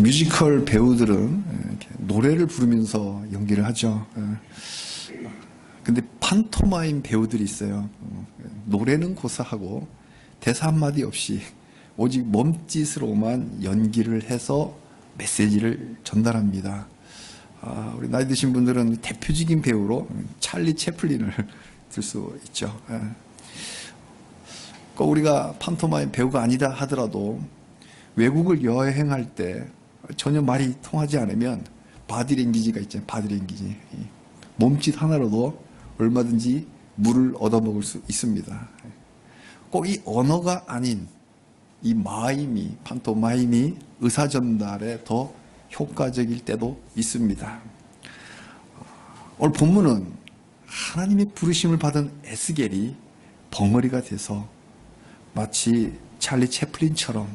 뮤지컬 배우들은 이렇게 노래를 부르면서 연기를 하죠. 근데 판토마임 배우들이 있어요. 노래는 고사하고 대사 한마디 없이 오직 몸짓으로만 연기를 해서 메시지를 전달합니다. 우리 나이 드신 분들은 대표적인 배우로 찰리 채플린을 들 수 있죠. 꼭 우리가 판토마임 배우가 아니다 하더라도 외국을 여행할 때 전혀 말이 통하지 않으면 바디랭귀지가 있잖아요. 바디랭귀지. 몸짓 하나로도 얼마든지 물을 얻어먹을 수 있습니다. 꼭 이 언어가 아닌 이 마임이, 판토마임이 의사 전달에 더 효과적일 때도 있습니다. 오늘 본문은 하나님의 부르심을 받은 에스겔이 벙어리가 돼서 마치 찰리 채플린처럼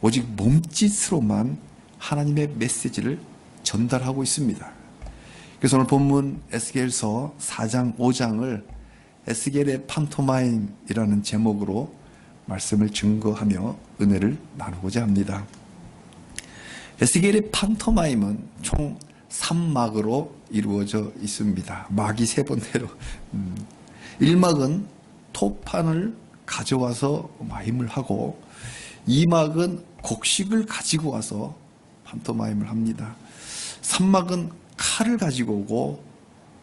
오직 몸짓으로만 하나님의 메시지를 전달하고 있습니다. 그래서 오늘 본문 에스겔서 4장 5장을 에스겔의 판토마임이라는 제목으로 말씀을 증거하며 은혜를 나누고자 합니다. 에스겔의 판토마임은 총 3막으로 이루어져 있습니다. 막이 3번대로. 1막은 토판을 가져와서 마임을 하고 2막은 곡식을 가지고 와서 판토마임을 합니다. 3막은 칼을 가지고 오고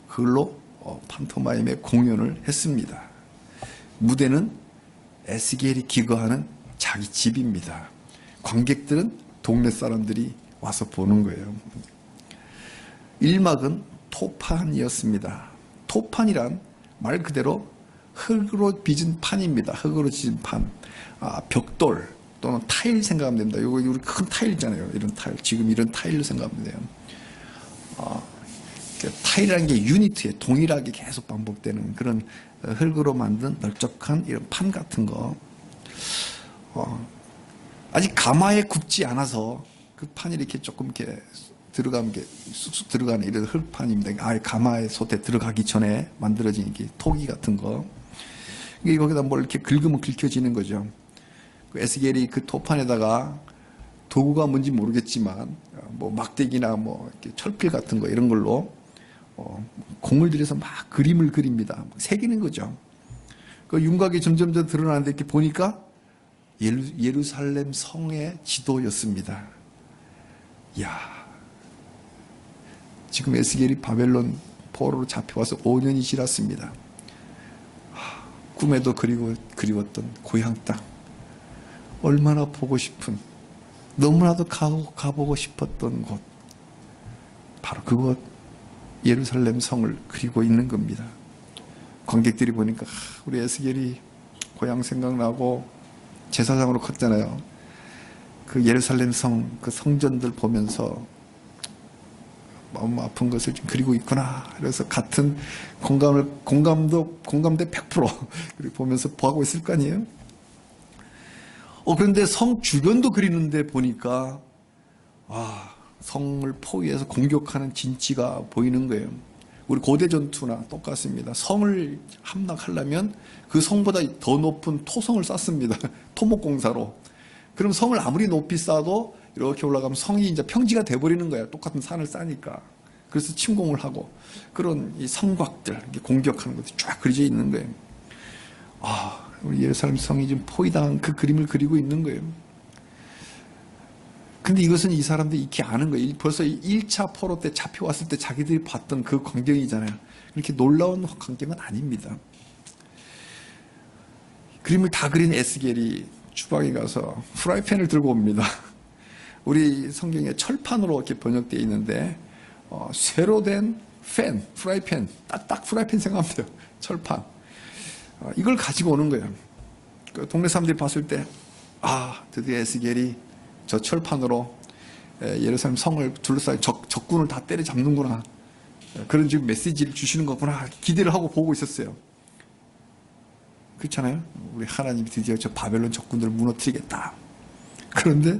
그걸로 판토마임의 공연을 했습니다. 무대는 에스겔이 기거하는 자기 집입니다. 관객들은 동네 사람들이 와서 보는 거예요. 1막은 토판이었습니다. 토판이란 말 그대로 흙으로 빚은 판입니다. 흙으로 빚은 판. 벽돌 또는 타일 생각하면 됩니다. 이거 우리 큰 타일 있잖아요. 이런 타일. 지금 이런 타일로 생각하면 돼요. 타일이라는 게 유니트에 동일하게 계속 반복되는 그런 흙으로 만든 넓적한 이런 판 같은 거. 아직 가마에 굽지 않아서 그 판이 이렇게 조금 이렇게 들어가면 게 쑥쑥 들어가는 이런 흙판입니다. 아예 가마에 솥에 들어가기 전에 만들어진 이게 토기 같은 거. 이게 거기다 뭘 이렇게 긁으면 긁혀지는 거죠. 그 에스겔이 그 토판에다가 도구가 뭔지 모르겠지만 뭐 막대기나 뭐 이렇게 철필 같은 거 이런 걸로 공을 들여서 막 그림을 그립니다. 새기는 거죠. 그 윤곽이 점점 더 드러나는데 이렇게 보니까 예루살렘 성의 지도였습니다. 이야. 지금 에스겔이 바벨론 포로로 잡혀와서 5년이 지났습니다. 꿈에도 그리웠던 고향 땅. 얼마나 보고 싶은, 너무나도 가보고 싶었던 곳. 바로 그곳, 예루살렘 성을 그리고 있는 겁니다. 관객들이 보니까 우리 에스겔이 고향 생각나고 제사장으로 컸잖아요. 그 예루살렘 성, 그 성전들 보면서 마음 아픈 것을 좀 그리고 있구나. 그래서 같은 공감대 100% 그리고 보면서 보하고 있을 거 아니에요? 그런데 성 주변도 그리는데 보니까 성을 포위해서 공격하는 진치가 보이는 거예요. 우리 고대 전투나 똑같습니다. 성을 함락하려면 그 성보다 더 높은 토성을 쌓습니다. 토목공사로. 그럼 성을 아무리 높이 쌓아도 이렇게 올라가면 성이 이제 평지가 돼버리는 거야. 똑같은 산을 쌓으니까. 그래서 침공을 하고 그런 이 성곽들 공격하는 것들이 쫙 그려져 있는 거예요. 우리 예루살렘 성이 지금 포위당한 그 그림을 그리고 있는 거예요. 근데 이것은 이 사람들이 익히 아는 거예요. 벌써 1차 포로 때 잡혀왔을 때 자기들이 봤던 그 광경이잖아요. 그렇게 놀라운 광경은 아닙니다. 그림을 다 그린 에스겔이 주방에 가서 프라이팬을 들고 옵니다. 우리 성경에 철판으로 이렇게 번역되어 있는데 쇠로 된 프라이팬, 딱 프라이팬 생각하면 돼요. 철판. 이걸 가지고 오는 거예요. 그 동네 사람들이 봤을 때 드디어 에스겔이 저 철판으로 예루살렘 성을 둘러싸인 적군을 다 때려잡는구나. 그런 지금 메시지를 주시는 거구나. 기대를 하고 보고 있었어요. 그렇잖아요. 우리 하나님이 드디어 저 바벨론 적군들을 무너뜨리겠다. 그런데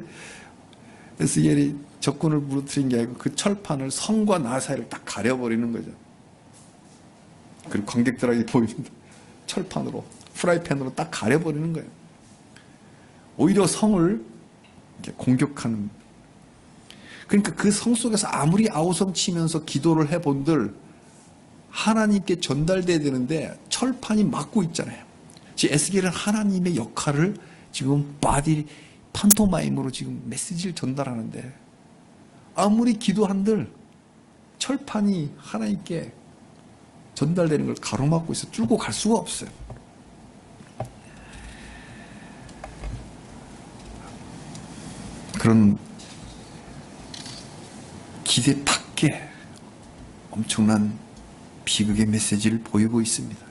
에스겔이 적군을 무너뜨린 게 아니고 그 철판을 성과 나 사이를 딱 가려버리는 거죠. 그리고 관객들에게 보입니다. 철판으로, 프라이팬으로 딱 가려버리는 거예요. 오히려 성을 이렇게 공격하는. 그러니까 그 성 속에서 아무리 아우성 치면서 기도를 해본들 하나님께 전달돼야 되는데 철판이 막고 있잖아요. 지금 에스겔은 하나님의 역할을 지금 바디 판토마임으로 지금 메시지를 전달하는데 아무리 기도한들 철판이 하나님께 전달되는 걸 가로막고 있어 뚫고 갈 수가 없어요. 그런 기대 밖에 엄청난 비극의 메시지를 보이고 있습니다.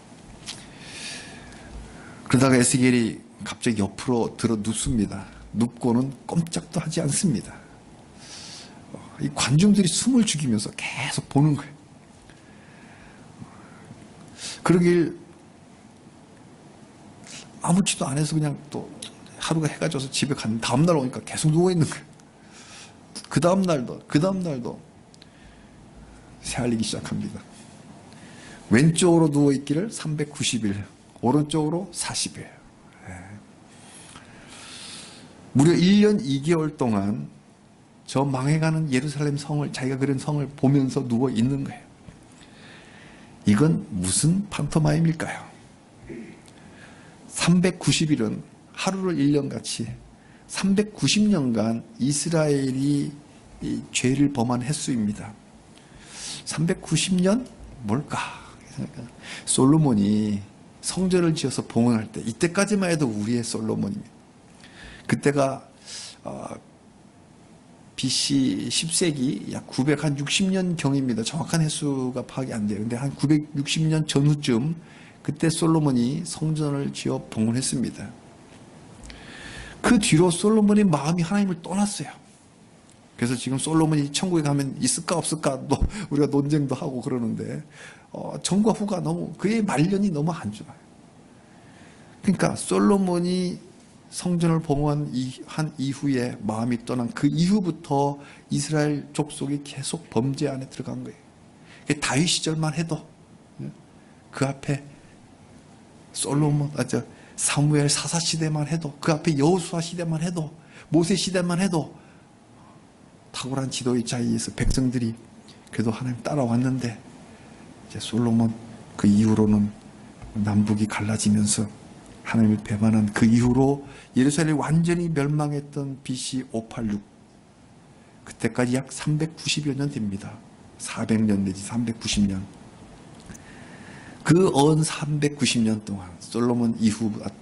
그러다가 에스겔이 갑자기 옆으로 들어 눕습니다. 눕고는 꼼짝도 하지 않습니다. 이 관중들이 숨을 죽이면서 계속 보는 거예요. 그러길 아무렇지도 안 해서 그냥 또 하루가 해가 져서 집에 간 다음날 오니까 계속 누워있는 거예요. 그 다음날도 새알리기 시작합니다. 왼쪽으로 누워있기를 390일, 오른쪽으로 40일. 무려 1년 2개월 동안 저 망해가는 예루살렘 성을, 자기가 그린 성을 보면서 누워있는 거예요. 이건 무슨 판토마임일까요? 390일은 하루를 1년같이 390년간 이스라엘이 이 죄를 범한 횟수입니다. 390년? 뭘까? 솔로몬이 성전을 지어서 봉헌할 때 이때까지만 해도 우리의 솔로몬입니다. 그때가 BC 10세기 약 960년 경입니다. 정확한 횟수가 파악이 안 돼요. 근데 한 960년 전후쯤 그때 솔로몬이 성전을 지어 봉헌했습니다. 그 뒤로 솔로몬의 마음이 하나님을 떠났어요. 그래서 지금 솔로몬이 천국에 가면 있을까 없을까 또 우리가 논쟁도 하고 그러는데 전과 후가 너무 그의 말년이 너무 안 좋아요. 그러니까 솔로몬이 성전을 봉헌한 이후에 마음이 떠난 그 이후부터 이스라엘 족속이 계속 범죄 안에 들어간 거예요. 다윗 시절만 해도 그 앞에 사무엘 사사 시대만 해도 그 앞에 여호수아 시대만 해도 모세 시대만 해도 탁월한 지도의 자리에서 백성들이 그래도 하나님 따라왔는데 이제 솔로몬 그 이후로는 남북이 갈라지면서 하나님을 배반한 그 이후로 예루살렘이 완전히 멸망했던 BC 586 그때까지 약 390여 년 됩니다. 400년 내지 390년. 그 언 390년 동안 솔로몬 이후부터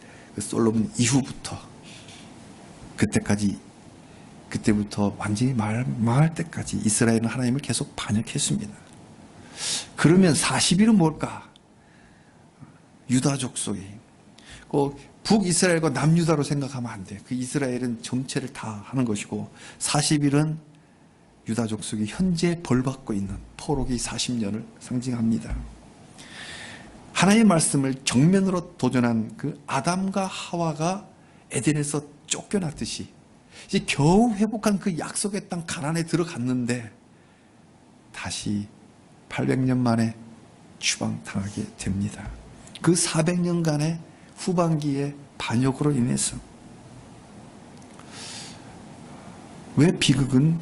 그때부터 완전히 망할 때까지 이스라엘은 하나님을 계속 반역했습니다. 그러면 40일은 뭘까? 유다 족속이 북이스라엘과 남유다로 생각하면 안 돼. 그 이스라엘은 전체를 다 하는 것이고 40일은 유다 족속이 현재 벌받고 있는 포로기 40년을 상징합니다. 하나님의 말씀을 정면으로 도전한 그 아담과 하와가 에덴에서 쫓겨났듯이 이제 겨우 회복한 그 약속의 땅 가나안에 들어갔는데 다시 800년 만에 추방당하게 됩니다. 그 400년간의 후반기의 반역으로 인해서 왜 비극은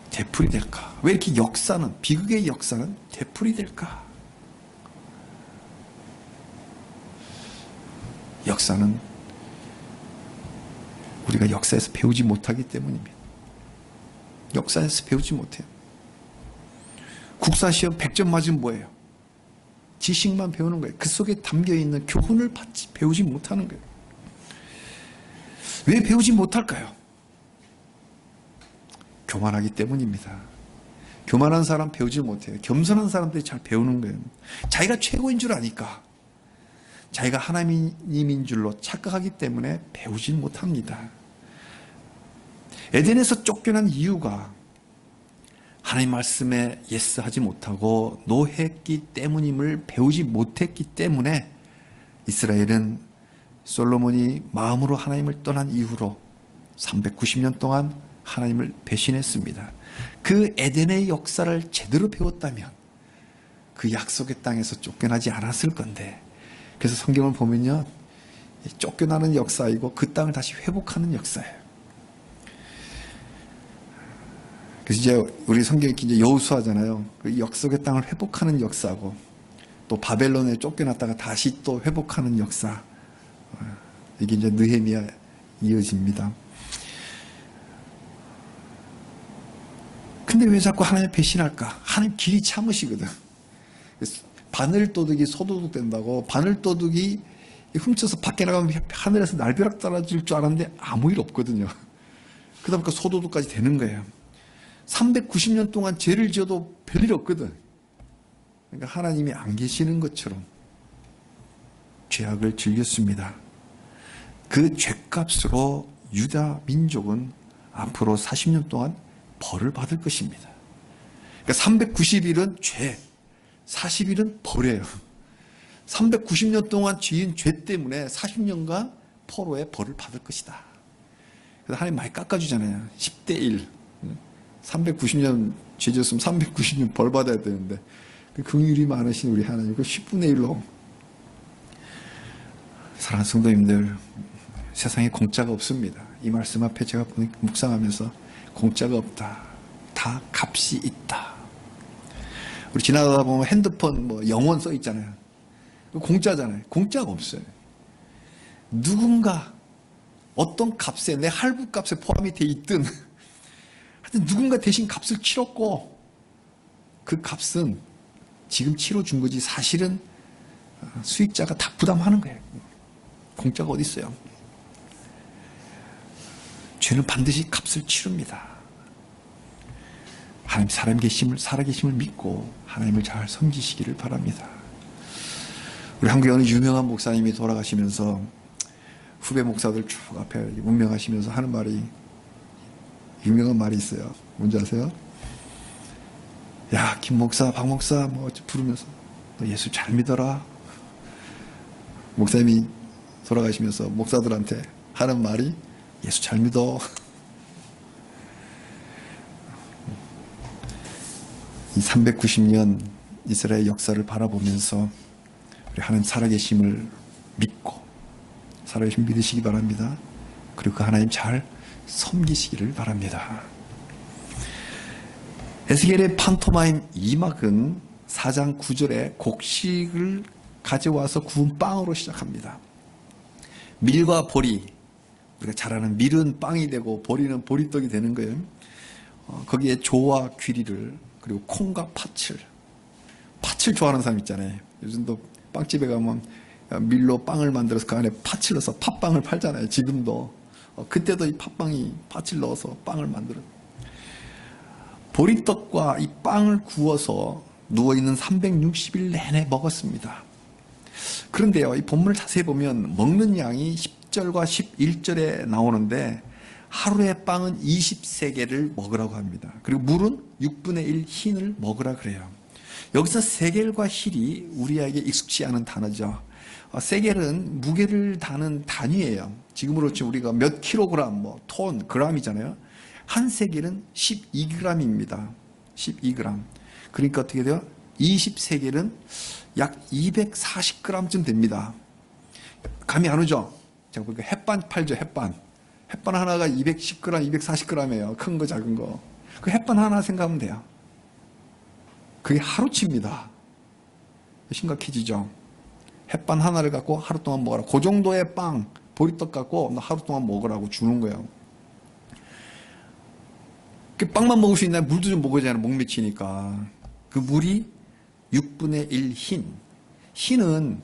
되풀이 될까? 왜 이렇게 비극의 역사는 되풀이 될까? 역사는 우리가 역사에서 배우지 못하기 때문입니다. 역사에서 배우지 못해요. 국사시험 100점 맞으면 뭐예요? 지식만 배우는 거예요. 그 속에 담겨있는 교훈을 배우지 못하는 거예요. 왜 배우지 못할까요? 교만하기 때문입니다. 교만한 사람 배우지 못해요. 겸손한 사람들이 잘 배우는 거예요. 자기가 최고인 줄 아니까 자기가 하나님인 줄로 착각하기 때문에 배우지 못합니다. 에덴에서 쫓겨난 이유가 하나님 말씀에 예스하지 못하고 노했기 때문임을 배우지 못했기 때문에 이스라엘은 솔로몬이 마음으로 하나님을 떠난 이후로 390년 동안 하나님을 배신했습니다. 그 에덴의 역사를 제대로 배웠다면 그 약속의 땅에서 쫓겨나지 않았을 건데 그래서 성경을 보면요 쫓겨나는 역사이고 그 땅을 다시 회복하는 역사예요. 그래서 이제 우리 성경에 이제 여호수아잖아요. 그 역속의 땅을 회복하는 역사고, 또 바벨론에 쫓겨났다가 다시 또 회복하는 역사. 이게 이제 느헤미야 이어집니다. 근데 왜 자꾸 하나님 배신할까? 하나님 길이 참으시거든. 바늘도둑이 소도둑 된다고, 바늘도둑이 훔쳐서 밖에 나가면 하늘에서 날벼락 떨어질 줄 알았는데 아무 일 없거든요. 그러다 보니까 소도둑까지 되는 거예요. 390년 동안 죄를 지어도 별일 없거든. 그러니까 하나님이 안 계시는 것처럼 죄악을 즐겼습니다. 그 죄값으로 유다 민족은 앞으로 40년 동안 벌을 받을 것입니다. 그러니까 390일은 죄, 40일은 벌이에요. 390년 동안 지은 죄 때문에 40년간 포로의 벌을 받을 것이다. 그래서 하나님 많이 깎아주잖아요. 10대 1. 390년 죄 지었으면 390년 벌 받아야 되는데, 그 긍휼이 많으신 우리 하나님, 그 10분의 1로. 사랑하는 성도님들, 세상에 공짜가 없습니다. 이 말씀 앞에 제가 묵상하면서 공짜가 없다. 다 값이 있다. 우리 지나가다 보면 핸드폰 뭐 영원 써 있잖아요. 공짜잖아요. 공짜가 없어요. 누군가 어떤 값에, 내 할부 값에 포함이 돼 있든 하여튼 누군가 대신 값을 치렀고, 그 값은 지금 치러준 거지 사실은 수익자가 다 부담하는 거예요. 공짜가 어디 있어요. 죄는 반드시 값을 치릅니다. 하나님 살아계심을 믿고 하나님을 잘 섬기시기를 바랍니다. 우리 한국에 어느 유명한 목사님이 돌아가시면서 후배 목사들 쭉 앞에 운명하시면서 하는 말이, 유명한 말이 있어요. 뭔지 아세요? 야, 김 목사, 박 목사 뭐 부르면서 너 예수 잘 믿어라. 목사님이 돌아가시면서 목사들한테 하는 말이 예수 잘 믿어. 이 390년 이스라엘 역사를 바라보면서 우리 하나님 살아계심을 믿고 살아계심 믿으시기 바랍니다. 그리고 그 하나님 잘 섬기시기를 바랍니다. 에스겔의 판토마임 2막은 4장 9절에 곡식을 가져와서 구운 빵으로 시작합니다. 밀과 보리, 우리가 잘 아는 밀은 빵이 되고 보리는 보리떡이 되는 거예요. 거기에 조와 귀리를, 그리고 콩과 팥을 좋아하는 사람 있잖아요. 요즘도 빵집에 가면 밀로 빵을 만들어서 그 안에 팥을 넣어서 팥빵을 팔잖아요. 지금도. 그때도 이 팥을 넣어서 빵을 만들어요. 보리떡과 이 빵을 구워서 누워있는 360일 내내 먹었습니다. 그런데요, 이 본문을 자세히 보면 먹는 양이 10절과 11절에 나오는데, 하루의 빵은 20세겔을 먹으라고 합니다. 그리고 물은 6분의 1 흰을 먹으라 그래요. 여기서 세겔과 힐이 우리에게 익숙치 않은 단어죠. 세겔은 무게를 다는 단위예요. 지금으로 치면 우리가 몇 킬로그램, 뭐 톤, 그램이잖아요. 한 세겔은 12g입니다. 12g. 그러니까 어떻게 돼요? 20세겔은 약 240g쯤 됩니다. 감이 안 오죠? 제가 보니까 햇반 팔죠, 햇반. 햇반 하나가 210g, 240g이에요. 큰 거, 작은 거. 그 햇반 하나 생각하면 돼요. 그게 하루치입니다. 심각해지죠? 햇반 하나를 갖고 하루 동안 먹어라. 그 정도의 빵, 보리떡 갖고 하루 동안 먹으라고 주는 거예요. 그 빵만 먹을 수 있나요? 물도 좀 먹어야 되잖아요. 목 맥히니까. 그 물이 6분의 1 흰. 흰은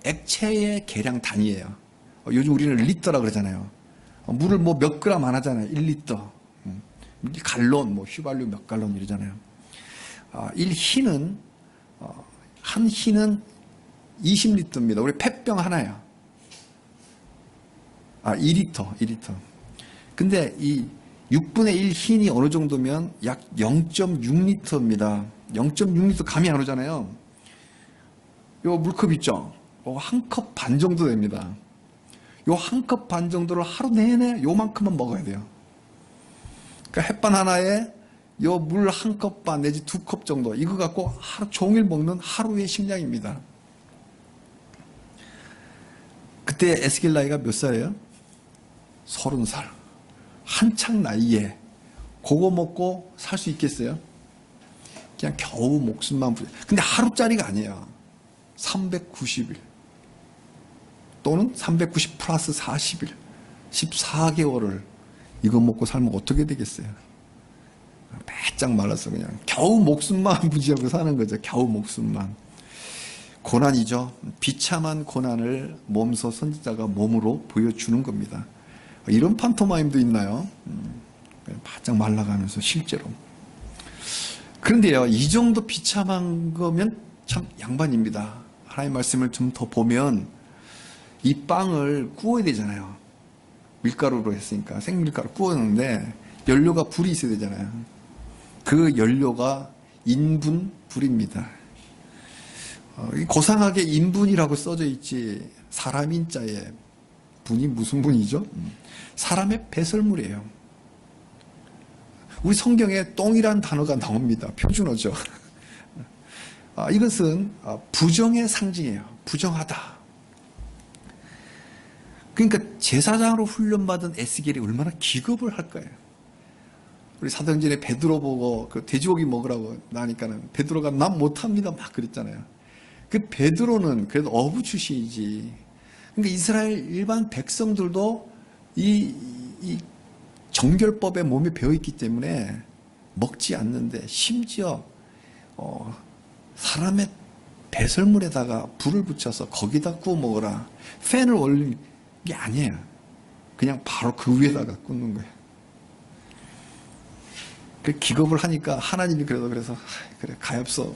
액체의 계량 단위예요. 요즘 우리는 리터라 그러잖아요. 물을 뭐 몇 그램 안 하잖아요. 1리터. 갈론, 뭐 휘발유 몇 갈론 이러잖아요. 1흰은, 한 흰은 20리터입니다. 우리 폐병 하나예요. 2리터. 근데 이 6분의 1 흰이 어느 정도면 약 0.6리터입니다. 0.6리터 감이 안 오잖아요. 요 물컵 있죠? 한 컵 반 정도 됩니다. 요 한 컵 반 정도를 하루 내내 요만큼만 먹어야 돼요. 그러니까 햇반 하나에 요 물 한 컵 반 내지 2컵 정도, 이거 갖고 하루 종일 먹는 하루의 식량입니다. 그때 에스겔 나이가 몇 살이에요? 30살. 한창 나이에 그거 먹고 살 수 있겠어요? 그냥 겨우 목숨만 부려. 근데 하루짜리가 아니에요. 390일. 또는 390 플러스 40일. 14개월을 이거 먹고 살면 어떻게 되겠어요? 바짝 말라서 그냥 겨우 목숨만 부지하고 사는 거죠. 겨우 목숨만. 고난이죠. 비참한 고난을 몸소 선지자가 몸으로 보여주는 겁니다. 이런 판토마임도 있나요? 바짝 말라가면서 실제로. 그런데요, 이 정도 비참한 거면 참 양반입니다. 하나님 말씀을 좀 더 보면 이 빵을 구워야 되잖아요. 밀가루로 했으니까 생밀가루 구웠는데 연료가 불이 있어야 되잖아요. 그 연료가 인분 불입니다. 고상하게 인분이라고 써져 있지 사람 인자에 분이 무슨 분이죠? 사람의 배설물이에요. 우리 성경에 똥이란 단어가 나옵니다. 표준어죠. 이것은 부정의 상징이에요. 부정하다. 그러니까 제사장으로 훈련받은 에스겔이 얼마나 기겁을 할 거예요. 우리 사도행전에 베드로 보고 그 돼지고기 먹으라고 나니까는 베드로가 난 못합니다 막 그랬잖아요. 그 베드로는 그래도 어부 출신이지. 그러니까 이스라엘 일반 백성들도 이 정결법에 몸에 배어있기 때문에 먹지 않는데 심지어 사람의 배설물에다가 불을 붙여서 거기다 구워 먹어라. 팬을 올린 게 아니에요. 그냥 바로 그 위에다가 굽는 거예요. 그 기겁을 하니까 하나님이 그래서 그래 가엾어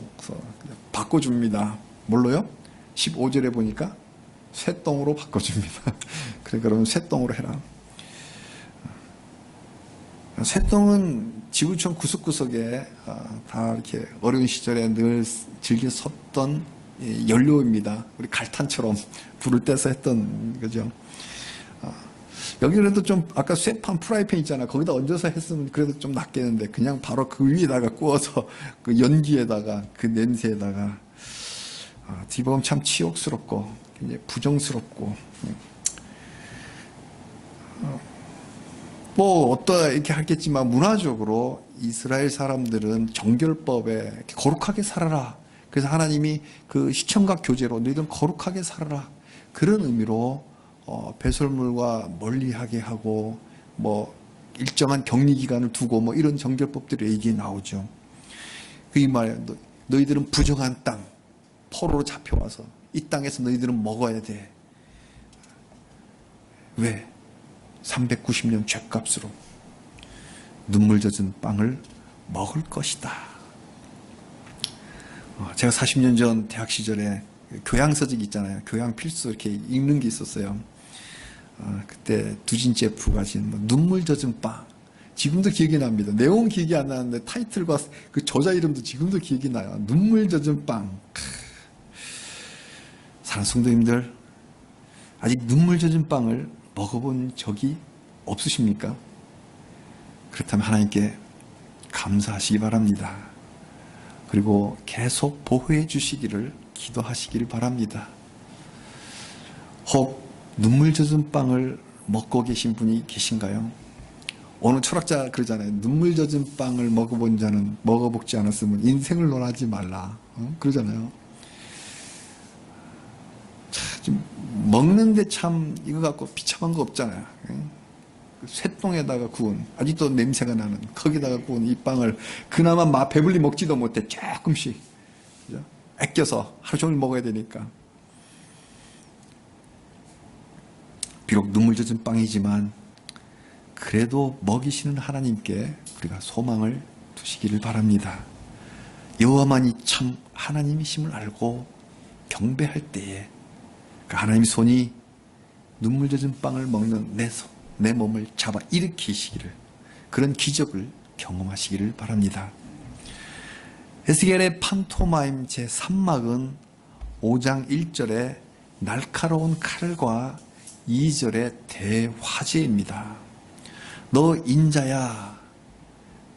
바꿔줍니다. 뭘로요? 15절에 보니까 쇠똥으로 바꿔줍니다. 그래 그러면 쇠똥으로 해라. 쇠똥은 지구촌 구석구석에 다 이렇게 어려운 시절에 늘 즐겨 섰던 연료입니다. 우리 갈탄처럼 불을 떼서 했던 거죠. 여기 그래도 좀 아까 쇠판 프라이팬 있잖아. 거기다 얹어서 했으면 그래도 좀 낫겠는데 그냥 바로 그 위에다가 구워서 그 연기에다가 그 냄새에다가 뒤보면 참 치욕스럽고 굉장히 부정스럽고 뭐 어떠 이렇게 하겠지만 문화적으로 이스라엘 사람들은 정결법에 거룩하게 살아라. 그래서 하나님이 그 시청각 교제로 너희들은 거룩하게 살아라. 그런 의미로 배설물과 멀리하게 하고 뭐 일정한 격리 기간을 두고 뭐 이런 정결법들이 얘기 나오죠. 그 말 너희들은 부정한 땅 포로로 잡혀와서 이 땅에서 너희들은 먹어야 돼. 왜? 390년 죗값으로 눈물 젖은 빵을 먹을 것이다. 제가 40년 전 대학 시절에 교양서적 있잖아요. 교양 필수 이렇게 읽는 게 있었어요. 그때 두진제프가 지은 눈물 젖은 빵. 지금도 기억이 납니다. 내용 기억이 안 나는데 타이틀과 그 저자 이름도 지금도 기억이 나요. 눈물 젖은 빵. 사랑하는 성도님들, 아직 눈물 젖은 빵을 먹어본 적이 없으십니까? 그렇다면 하나님께 감사하시기 바랍니다. 그리고 계속 보호해 주시기를 기도하시기를 바랍니다. 혹 눈물 젖은 빵을 먹고 계신 분이 계신가요? 어느 철학자 그러잖아요. 눈물 젖은 빵을 먹어본 자는 먹어보지 않았으면 인생을 논하지 말라. 그러잖아요. 참, 먹는데 참 이거 갖고 비참한 거 없잖아요. 쇠똥에다가 구운 아직도 냄새가 나는 거기다가 구운 이 빵을 그나마 배불리 먹지도 못해 조금씩 그죠? 아껴서 하루 종일 먹어야 되니까. 비록 눈물 젖은 빵이지만 그래도 먹이시는 하나님께 우리가 소망을 두시기를 바랍니다. 여호와만이 참 하나님이심을 알고 경배할 때에 그 하나님의 손이 눈물 젖은 빵을 먹는 내 몸을 잡아 일으키시기를, 그런 기적을 경험하시기를 바랍니다. 에스겔의 판토마임 제3막은 5장 1절에 날카로운 칼과 2절의 대화제입니다. 너 인자야,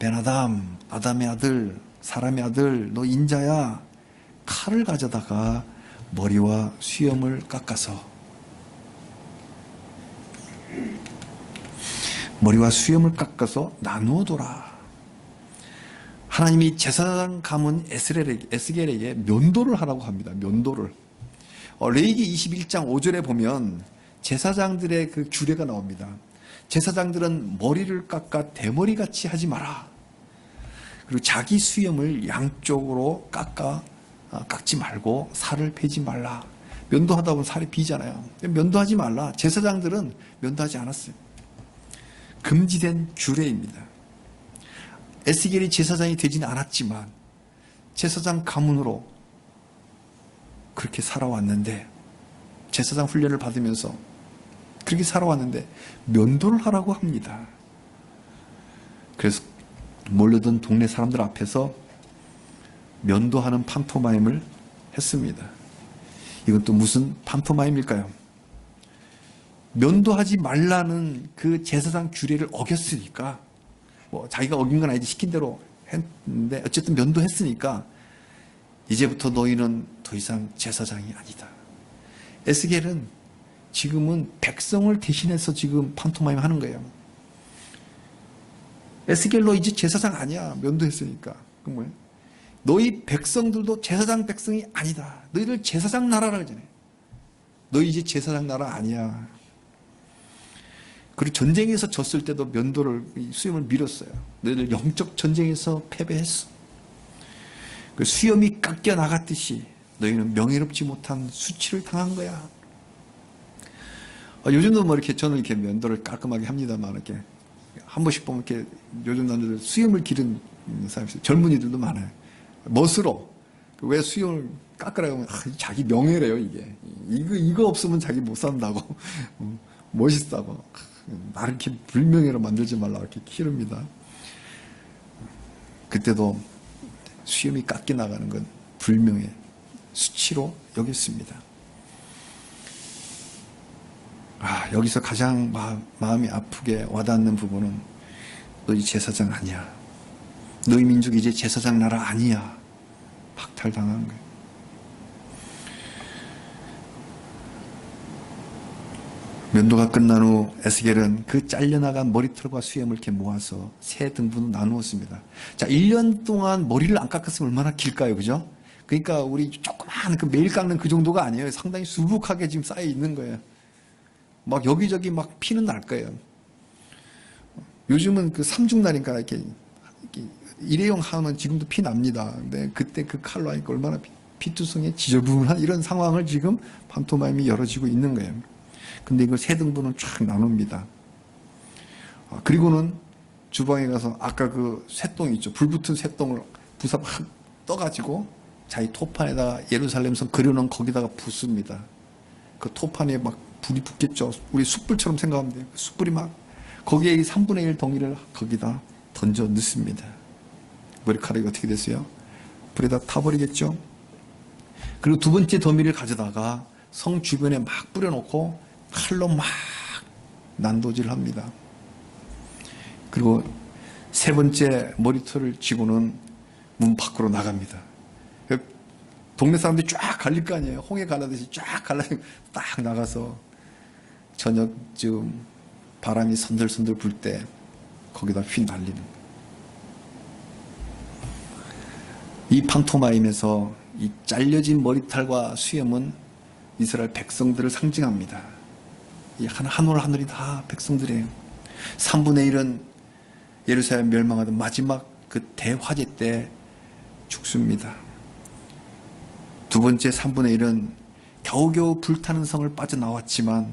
베나담, 아담의 아들, 사람의 아들, 너 인자야, 칼을 가져다가 머리와 수염을 깎아서 나누어 둬라. 하나님이 제사장 가문 에스겔에게 면도를 하라고 합니다. 면도를. 레위기 21장 5절에 보면 제사장들의 그 규례가 나옵니다. 제사장들은 머리를 깎아 대머리같이 하지 마라. 그리고 자기 수염을 양쪽으로 깎지 말고 살을 베지 말라. 면도하다 보면 살이 비잖아요. 면도하지 말라. 제사장들은 면도하지 않았어요. 금지된 규례입니다. 에스겔이 제사장이 되지는 않았지만 제사장 가문으로 그렇게 살아왔는데, 제사장 훈련을 받으면서 그렇게 살아왔는데 면도를 하라고 합니다. 그래서 몰려든 동네 사람들 앞에서 면도하는 판토마임을 했습니다. 이건 또 무슨 판토마임일까요? 면도하지 말라는 그 제사장 규례를 어겼으니까, 자기가 어긴 건 아니지, 시킨 대로 했는데 어쨌든 면도했으니까 이제부터 너희는 더 이상 제사장이 아니다. 에스겔은 지금은 백성을 대신해서 지금 판토마임 하는 거예요. 에스겔 너 이제 제사장 아니야. 면도했으니까. 그 뭐예요? 너희 백성들도 제사장 백성이 아니다. 너희들 제사장 나라라 그러잖아요. 너희 이제 제사장 나라 아니야. 그리고 전쟁에서 졌을 때도 면도를, 수염을 밀었어요. 너희들 영적 전쟁에서 패배했어. 그 수염이 깎여 나갔듯이 너희는 명예롭지 못한 수치를 당한 거야. 요즘도 이렇게 저는 이렇게 면도를 깔끔하게 합니다만, 이렇게 한 번씩 보면 이렇게 요즘 남자들 수염을 기른 사람이 있어요. 젊은이들도 많아요. 멋으로. 왜 수염을 깎으라고 하면 자기 명예래요, 이게. 이거 없으면 자기 못 산다고. 멋있다고. 나를 이렇게 불명예로 만들지 말라 이렇게 키릅니다. 그때도 수염이 깎여 나가는 건 불명예, 수치로 여겼습니다. 여기서 가장 마음이 아프게 와닿는 부분은 너희 제사장 아니야. 너희 민족이 이제 제사장 나라 아니야. 박탈당한 거예요. 면도가 끝난 후 에스겔은 그 잘려나간 머리털과 수염을 이렇게 모아서 세 등분으로 나누었습니다. 자, 1년 동안 머리를 안 깎았으면 얼마나 길까요? 그죠? 그러니까 우리 조그만 매일 깎는 그 정도가 아니에요. 상당히 수북하게 지금 쌓여 있는 거예요. 막 여기저기 막 피는 날 거예요. 요즘은 그 삼중날인가 이렇게 일회용 하면 지금도 피 납니다. 근데 그때 그 칼로 하니까 얼마나 피투성에 지저분한 이런 상황을 지금 판토마임이 열어지고 있는 거예요. 근데 이걸 세 등분을 쫙 나눕니다. 그리고는 주방에 가서 아까 그 쇠똥 있죠. 불 붙은 쇠똥을 부사 막 떠가지고 자기 토판에다가 예루살렘성 그려놓은 거기다가 붓습니다. 그 토판에 막 불이 붙겠죠. 우리 숯불처럼 생각하면 돼요. 숯불이 막 거기에 3분의 1 덩이를 거기다 던져 넣습니다. 머리카락이 어떻게 됐어요? 불에다 타버리겠죠. 그리고 두 번째 더미를 가져다가 성 주변에 막 뿌려놓고 칼로 막 난도질을 합니다. 그리고 세 번째 머리털을 쥐고는 문 밖으로 나갑니다. 동네 사람들이 쫙 갈릴 거 아니에요. 홍해 갈라듯이 쫙 갈라서 딱 나가서 저녁쯤 바람이 선들선들 불 때 거기다 휘날리는 거예요. 이 판토마임에서 이 잘려진 머리털과 수염은 이스라엘 백성들을 상징합니다. 이 한 올 한 올이 다 백성들이에요. 3분의 1은 예루살렘 멸망하던 마지막 그 대화재 때 죽습니다. 두 번째 3분의 1은 겨우겨우 불타는 성을 빠져나왔지만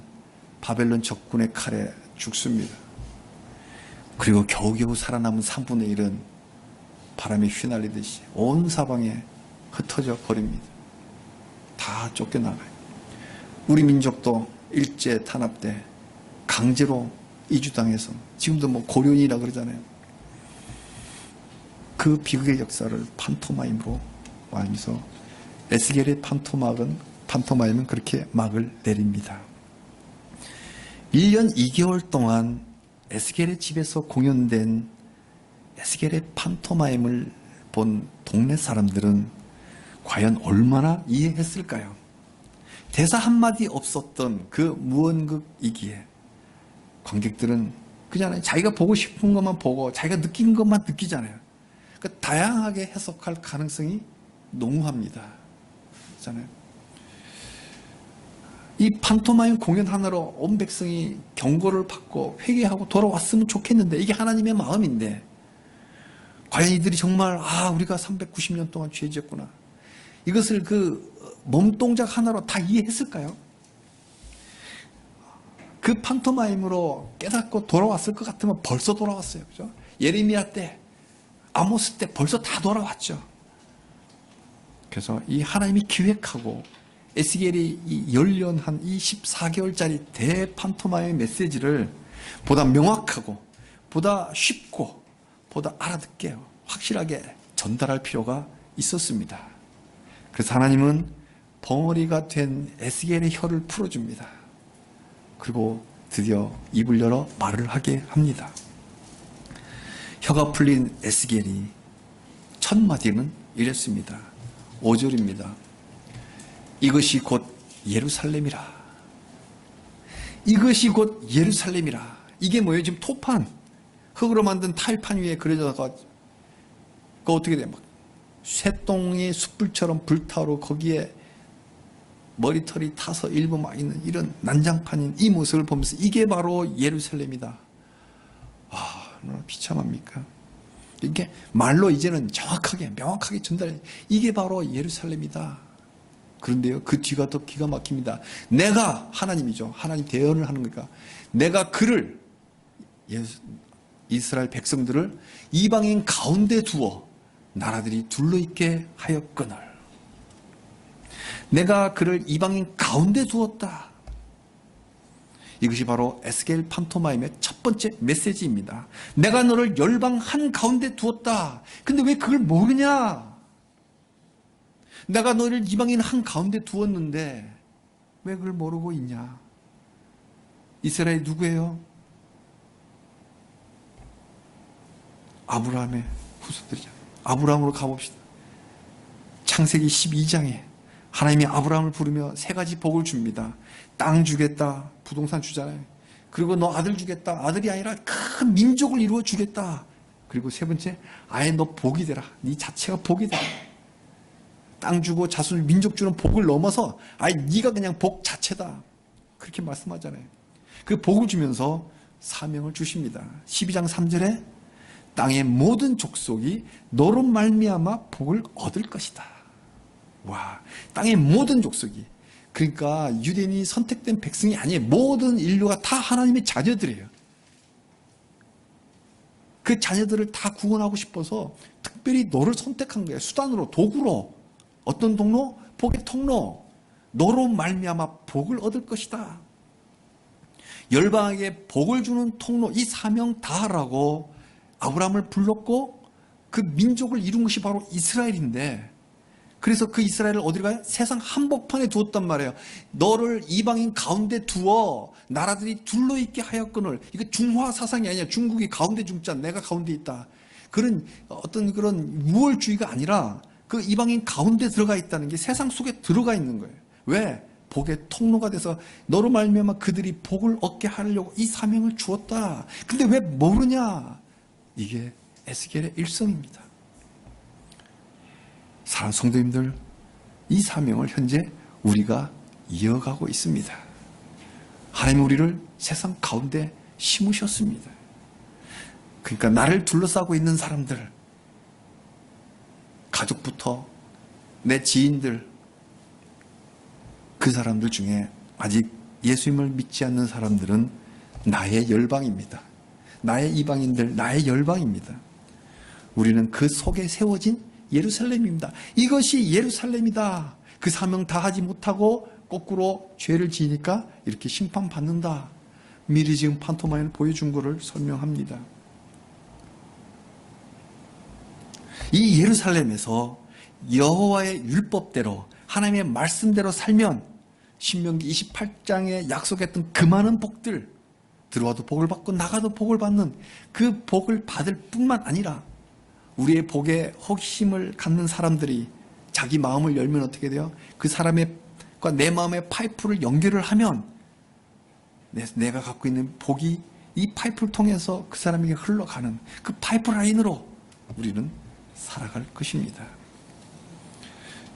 바벨론 적군의 칼에 죽습니다. 그리고 겨우겨우 살아남은 3분의 1은 바람에 휘날리듯이 온 사방에 흩어져 버립니다. 다 쫓겨나가요. 우리 민족도 일제 탄압 때 강제로 이주당해서 지금도 고려인이라 그러잖아요. 그 비극의 역사를 판토마임으로 말하면서 에스겔의 판토마임은 그렇게 막을 내립니다. 1년 2개월 동안 에스겔의 집에서 공연된 에스겔의 판토마임을 본 동네 사람들은 과연 얼마나 이해했을까요? 대사 한마디 없었던 그 무언극이기에 관객들은 그잖아요. 자기가 보고 싶은 것만 보고 자기가 느낀 것만 느끼잖아요. 그 다양하게 해석할 가능성이 농후합니다. 그렇잖아요. 이 판토마임 공연 하나로 온 백성이 경고를 받고 회개하고 돌아왔으면 좋겠는데 이게 하나님의 마음인데 과연 이들이 정말 우리가 390년 동안 죄지었구나 이것을 그 몸동작 하나로 다 이해했을까요? 그 판토마임으로 깨닫고 돌아왔을 것 같으면 벌써 돌아왔어요. 그죠? 예레미야 때, 아모스 때 벌써 다 돌아왔죠. 그래서 이 하나님이 기획하고 에스겔이 이 연련한 이 14개월짜리 대판토마임 메시지를 보다 명확하고 보다 쉽고 보다 알아듣게 확실하게 전달할 필요가 있었습니다. 그래서 하나님은 벙어리가 된 에스겔의 혀를 풀어줍니다. 그리고 드디어 입을 열어 말을 하게 합니다. 혀가 풀린 에스겔이 첫 마디는 이랬습니다. 5절입니다. 이것이 곧 예루살렘이라. 이것이 곧 예루살렘이라. 이게 뭐예요? 지금 토판, 흙으로 만든 타일판 위에 그려져서 그 어떻게 돼요? 막 쇠똥의 숯불처럼 불타오르고 거기에 머리털이 타서 일부 막 있는 이런 난장판인 이 모습을 보면서 이게 바로 예루살렘이다. 얼마나 비참합니까? 이게 말로 이제는 정확하게 명확하게 전달해. 이게 바로 예루살렘이다. 그런데요, 그 뒤가 더 기가 막힙니다. 내가 하나님이죠. 하나님 대언을 하는 거니까 내가 그를 이스라엘 백성들을 이방인 가운데 두어 나라들이 둘러있게 하였거늘 내가 그를 이방인 가운데 두었다. 이것이 바로 에스겔 판토마임의 첫 번째 메시지입니다. 내가 너를 열방 한 가운데 두었다. 근데 왜 그걸 모르냐? 내가 너를 이방인 한 가운데 두었는데 왜 그걸 모르고 있냐? 이스라엘이 누구예요? 아브라함의 후손들이죠. 아브라함으로 가봅시다. 창세기 12장에 하나님이 아브라함을 부르며 세 가지 복을 줍니다. 땅 주겠다. 부동산 주잖아요. 그리고 너 아들 주겠다. 아들이 아니라 큰 민족을 이루어 주겠다. 그리고 세 번째, 아예 너 복이 되라. 네 자체가 복이 되라. 땅 주고 자손 민족 주는 복을 넘어서 아예 네가 그냥 복 자체다. 그렇게 말씀하잖아요. 그 복을 주면서 사명을 주십니다. 12장 3절에 땅의 모든 족속이 너로 말미암아 복을 얻을 것이다. 와, 땅의 모든 족속이, 그러니까 유대인이 선택된 백성이 아니에요. 모든 인류가 다 하나님의 자녀들이에요. 그 자녀들을 다 구원하고 싶어서 특별히 너를 선택한 거예요. 수단으로, 도구로. 어떤 통로? 복의 통로. 너로 말미암아 복을 얻을 것이다. 열방에게 복을 주는 통로, 이 사명 다 하라고 아브라함을 불렀고 그 민족을 이룬 것이 바로 이스라엘인데, 그래서 그 이스라엘을 어디로 가요? 세상 한복판에 두었단 말이에요. 너를 이방인 가운데 두어 나라들이 둘러있게 하였거늘. 이거 중화 사상이 아니야. 중국이 가운데 중자, 내가 가운데 있다. 그런 어떤 그런 우월주의가 아니라 그 이방인 가운데 들어가 있다는 게 세상 속에 들어가 있는 거예요. 왜? 복의 통로가 돼서 너로 말미암아 그들이 복을 얻게 하려고 이 사명을 주었다. 근데 왜 모르냐? 이게 에스겔의 일성입니다. 사랑하는 성도님들, 이 사명을 현재 우리가 이어가고 있습니다. 하나님 우리를 세상 가운데 심으셨습니다. 그러니까 나를 둘러싸고 있는 사람들, 가족부터 내 지인들, 그 사람들 중에 아직 예수님을 믿지 않는 사람들은 나의 열방입니다. 나의 이방인들, 나의 열방입니다. 우리는 그 속에 세워진 예루살렘입니다. 이것이 예루살렘이다. 그 사명 다 하지 못하고 거꾸로 죄를 지으니까 이렇게 심판받는다. 미리 지금 판토마임을 보여준 것을 설명합니다. 이 예루살렘에서 여호와의 율법대로 하나님의 말씀대로 살면 신명기 28장에 약속했던 그 많은 복들, 들어와도 복을 받고 나가도 복을 받는 그 복을 받을 뿐만 아니라 우리의 복에 호기심을 갖는 사람들이 자기 마음을 열면 어떻게 돼요? 그 사람과 내 마음의 파이프를 연결을 하면 내가 갖고 있는 복이 이 파이프를 통해서 그 사람에게 흘러가는 그 파이프라인으로 우리는 살아갈 것입니다.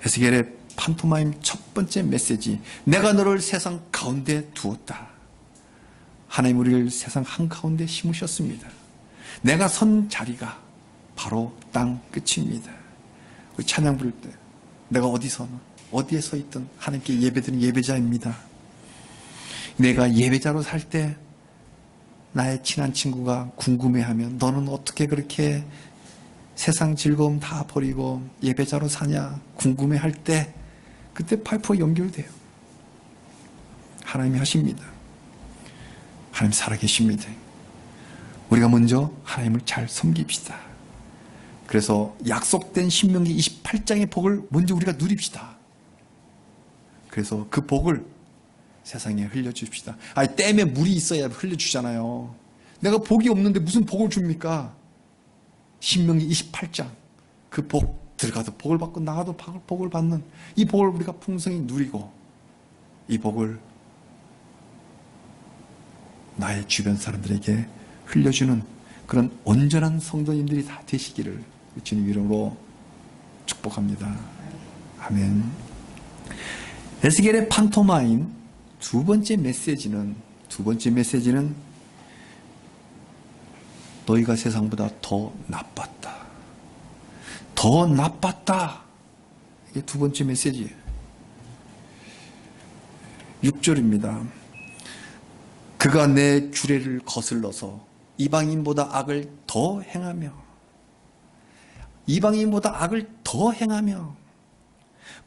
에스겔의 판토마임 첫 번째 메시지, 내가 너를 세상 가운데 두었다. 하나님 우리를 세상 한가운데 심으셨습니다. 내가 선 자리가 바로 땅 끝입니다. 우리 찬양 부를 때 내가 어디에 서 있든 하나님께 예배드리는 예배자입니다. 내가 예배자로 살 때 나의 친한 친구가 궁금해하면 너는 어떻게 그렇게 세상 즐거움 다 버리고 예배자로 사냐 궁금해할 때 그때 파이프가 연결돼요. 하나님이 하십니다. 하나님 살아계십니다. 우리가 먼저 하나님을 잘 섬깁시다. 그래서 약속된 신명기 28장의 복을 먼저 우리가 누립시다. 그래서 그 복을 세상에 흘려줍시다. 댐에 물이 있어야 흘려주잖아요. 내가 복이 없는데 무슨 복을 줍니까? 신명기 28장 그 복 들어가도 복을 받고 나가도 복을 받는 이 복을 우리가 풍성히 누리고 이 복을 나의 주변 사람들에게 흘려주는 그런 온전한 성도님들이 다 되시기를 주님 이름으로 축복합니다. 아멘. 에스겔의 판토마임 두 번째 메시지는 너희가 세상보다 더 나빴다. 더 나빴다. 이게 두 번째 메시지예요. 6절입니다. 그가 내 규례를 거슬러서 이방인보다 악을 더 행하며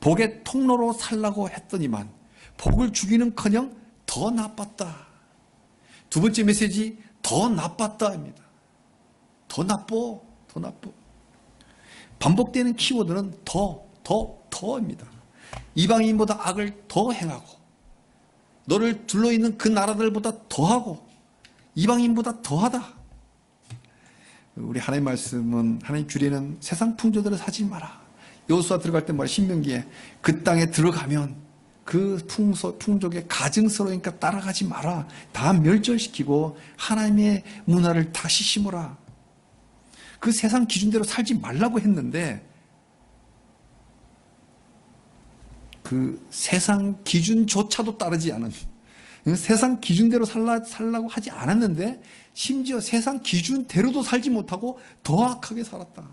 복의 통로로 살라고 했더니만 복을 주기는커녕 더 나빴다. 두 번째 메시지 더 나빴다입니다. 더 나빠. 반복되는 키워드는 더입니다. 이방인보다 악을 더 행하고 너를 둘러있는 그 나라들보다 더하고 이방인보다 더하다. 우리 하나님 말씀은 하나님 규례는 세상 풍조대로 사지 마라. 여호수아 들어갈 때 말이야. 신명기에 그 땅에 들어가면 그 풍족의 가증스러우니까 따라가지 마라. 다 멸절시키고 하나님의 문화를 다시 심으라. 그 세상 기준대로 살지 말라고 했는데 그 세상 기준조차도 따르지 않은 세상 기준대로 살라고 하지 않았는데 심지어 세상 기준대로도 살지 못하고 더 악하게 살았다.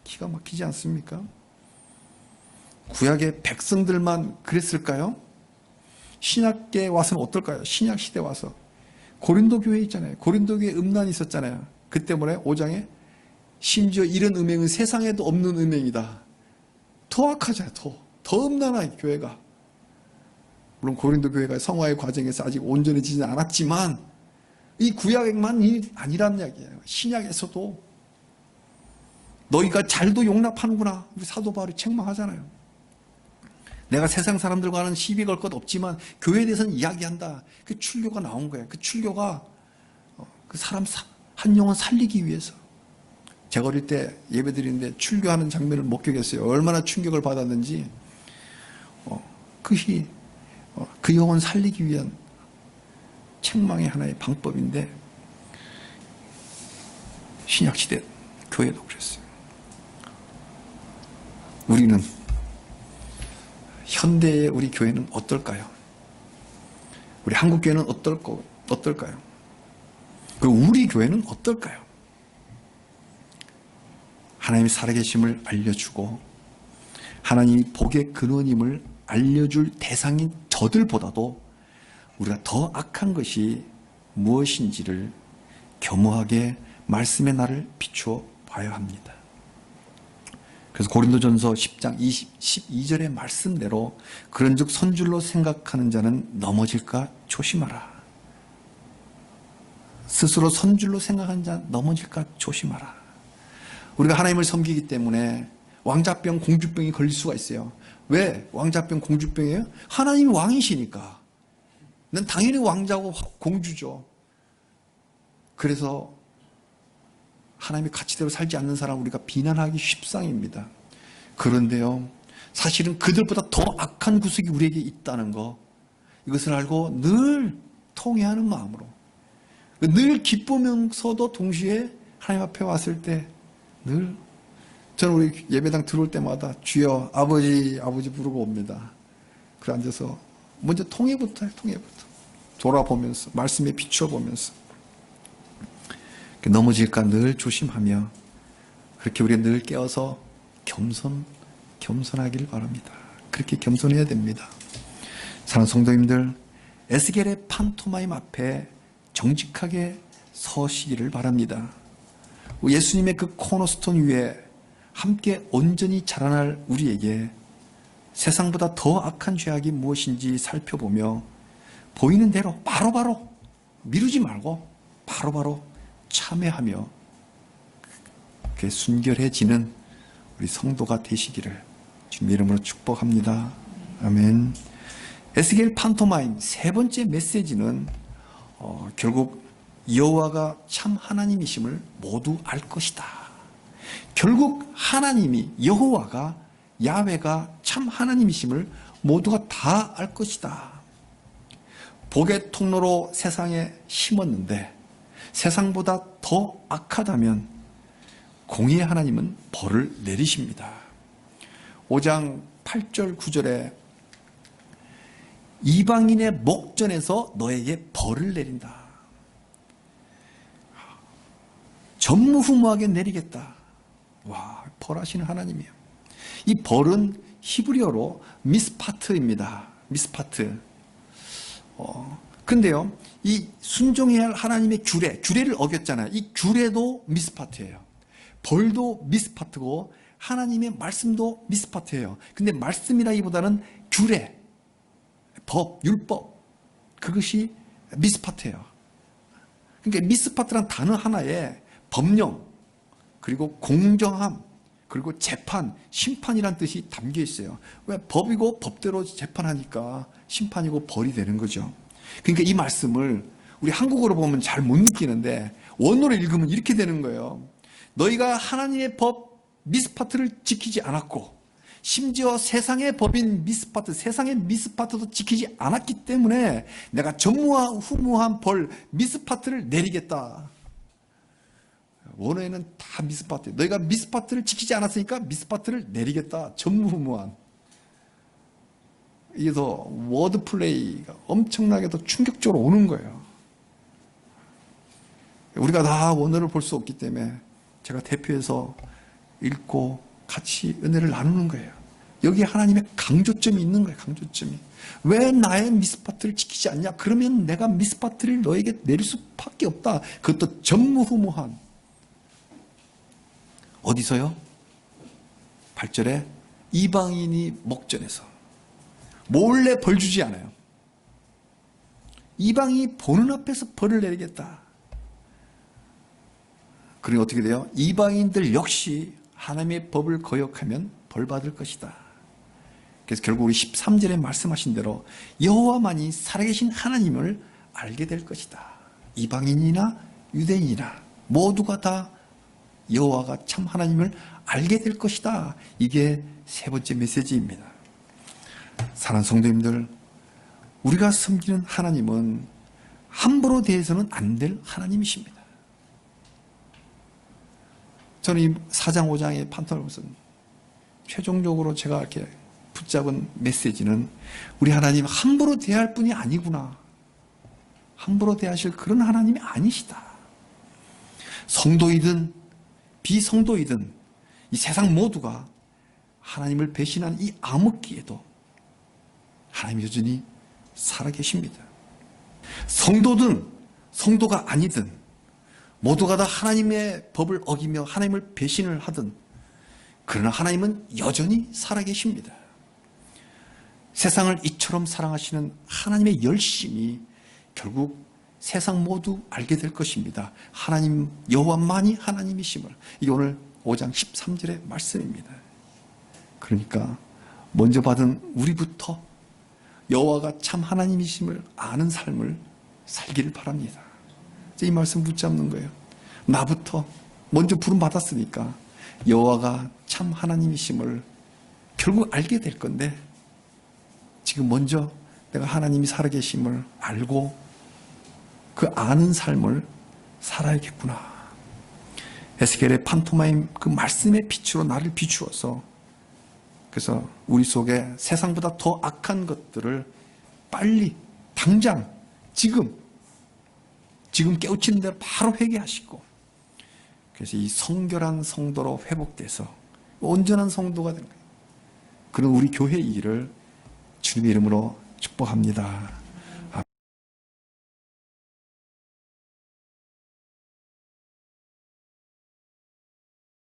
기가 막히지 않습니까? 구약의 백성들만 그랬을까요? 신약에 와서는 어떨까요? 신약 시대 와서 고린도 교회 있잖아요. 고린도 교회 음란이 있었잖아요. 그 때문에 5장에 심지어 이런 음행은 세상에도 없는 음행이다. 더 악하잖아요. 더 음란한 교회가. 물론 고린도 교회가 성화의 과정에서 아직 온전해지지 않았지만 이 구약만이 아니란 이야기예요. 신약에서도 너희가 잘도 용납하는구나. 우리 사도 바울이 책망하잖아요. 내가 세상 사람들과는 시비 걸 것 없지만 교회에 대해서는 이야기한다. 그 출교가 나온 거예요. 그 출교가 그 사람 한 영혼 살리기 위해서. 제가 어릴 때 예배 드리는데 출교하는 장면을 목격했어요. 얼마나 충격을 받았는지. 그 영혼 살리기 위한 책망의 하나의 방법인데 신약시대 교회도 그랬어요. 우리는 현대의 우리 교회는 어떨까요? 우리 한국 교회는 어떨까요? 그리고 우리 교회는 어떨까요? 하나님이 살아계심을 알려주고 하나님이 복의 근원임을 알려줄 대상인 저들보다도 우리가 더 악한 것이 무엇인지를 겸허하게 말씀의 날을 비추어 봐야 합니다. 그래서 고린도전서 10장 12절의 말씀대로 그런즉 선줄로 생각하는 자는 넘어질까 조심하라. 스스로 선줄로 생각하는 자 넘어질까 조심하라. 우리가 하나님을 섬기기 때문에 왕자병, 공주병이 걸릴 수가 있어요. 왜 왕자병, 공주병이에요? 하나님이 왕이시니까. 난 당연히 왕자고 공주죠. 그래서 하나님의 가치대로 살지 않는 사람 우리가 비난하기 쉽상입니다. 그런데요, 사실은 그들보다 더 악한 구석이 우리에게 있다는 거, 이것을 알고 늘 통회하는 마음으로, 늘 기쁘면서도 동시에 하나님 앞에 왔을 때 늘 저는 우리 예배당 들어올 때마다 주여 아버지 아버지 부르고 옵니다. 그래 앉아서 먼저 통회부터 해요. 통회부터 돌아보면서 말씀에 비추어보면서 넘어질까 늘 조심하며 그렇게 우리가 늘 깨어서 겸손하길 바랍니다. 그렇게 겸손해야 됩니다. 사랑하는 성도님들, 에스겔의 판토마임 앞에 정직하게 서시기를 바랍니다. 예수님의 그 코너스톤 위에 함께 온전히 자라날 우리에게 세상보다 더 악한 죄악이 무엇인지 살펴보며 보이는 대로 바로바로 미루지 말고 바로바로 참회하며 그렇게 순결해지는 우리 성도가 되시기를 주님 이름으로 축복합니다. 아멘. 에스겔 판토마임 세 번째 메시지는 결국 여호와가 참 하나님이심을 모두 알 것이다. 결국 하나님이 여호와가 야훼가 참 하나님이심을 모두가 다 알 것이다. 복의 통로로 세상에 심었는데 세상보다 더 악하다면 공의의 하나님은 벌을 내리십니다. 5장 8절 9절에 이방인의 목전에서 너에게 벌을 내린다. 전무후무하게 내리겠다. 와, 벌하시는 하나님이에요. 이 벌은 히브리어로 미스파트입니다. 미스파트. 근데요, 이 순종해야 할 하나님의 규례를 어겼잖아요. 이 규례도 미스파트예요. 벌도 미스파트고 하나님의 말씀도 미스파트예요. 근데 말씀이라기보다는 규례, 법, 율법, 그것이 미스파트예요. 그러니까 미스파트란 단어 하나에 법령, 그리고 공정함, 그리고 재판, 심판이란 뜻이 담겨 있어요. 왜? 법이고 법대로 재판하니까 심판이고 벌이 되는 거죠. 그러니까 이 말씀을 우리 한국어로 보면 잘 못 느끼는데 원어로 읽으면 이렇게 되는 거예요. 너희가 하나님의 법 미스파트를 지키지 않았고 심지어 세상의 법인 미스파트, 세상의 미스파트도 지키지 않았기 때문에 내가 전무후무한 벌 미스파트를 내리겠다. 원어에는 다 미스파트. 너희가 미스파트를 지키지 않았으니까 미스파트를 내리겠다. 전무후무한. 이게 더 워드 플레이가 엄청나게 더 충격적으로 오는 거예요. 우리가 다 원어를 볼 수 없기 때문에 제가 대표해서 읽고 같이 은혜를 나누는 거예요. 여기에 하나님의 강조점이 있는 거예요. 강조점이. 왜 나의 미스파트를 지키지 않냐? 그러면 내가 미스파트를 너에게 내릴 수밖에 없다. 그것도 전무후무한. 어디서요? 8절에 이방인이 목전에서 몰래 벌 주지 않아요. 이방인이 보는 앞에서 벌을 내리겠다. 그리고 어떻게 돼요? 이방인들 역시 하나님의 법을 거역하면 벌 받을 것이다. 그래서 결국 우리 13절에 말씀하신 대로 여호와만이 살아계신 하나님을 알게 될 것이다. 이방인이나 유대인이나 모두가 다 여호와가 참 하나님을 알게 될 것이다. 이게 세 번째 메시지입니다. 사랑하는 성도님들, 우리가 섬기는 하나님은 함부로 대해서는 안 될 하나님이십니다. 저는 이 4장 5장의 판단을 보면서 최종적으로 제가 이렇게 붙잡은 메시지는 우리 하나님 함부로 대할 분이 아니구나. 함부로 대하실 그런 하나님이 아니시다. 성도이든 비성도이든 이 세상 모두가 하나님을 배신한 이 암흑기에도 하나님 여전히 살아계십니다. 성도든 성도가 아니든 모두가 다 하나님의 법을 어기며 하나님을 배신을 하든 그러나 하나님은 여전히 살아계십니다. 세상을 이처럼 사랑하시는 하나님의 열심이 결국 세상 모두 알게 될 것입니다. 하나님 여호와만이 하나님이심을. 이게 오늘 5장 13절의 말씀입니다. 그러니까 먼저 받은 우리부터 여호와가 참 하나님이심을 아는 삶을 살기를 바랍니다. 이 말씀 붙잡는 거예요. 나부터 먼저 부름 받았으니까 여호와가 참 하나님이심을 결국 알게 될 건데 지금 먼저 내가 하나님이 살아계심을 알고 그 아는 삶을 살아야겠구나. 에스겔의 판토마임 그 말씀의 빛으로 나를 비추어서 그래서 우리 속에 세상보다 더 악한 것들을 빨리 당장 지금 깨우치는 대로 바로 회개하시고 그래서 이 성결한 성도로 회복돼서 온전한 성도가 되는 거예요. 그런 우리 교회 일을 주님의 이름으로 축복합니다.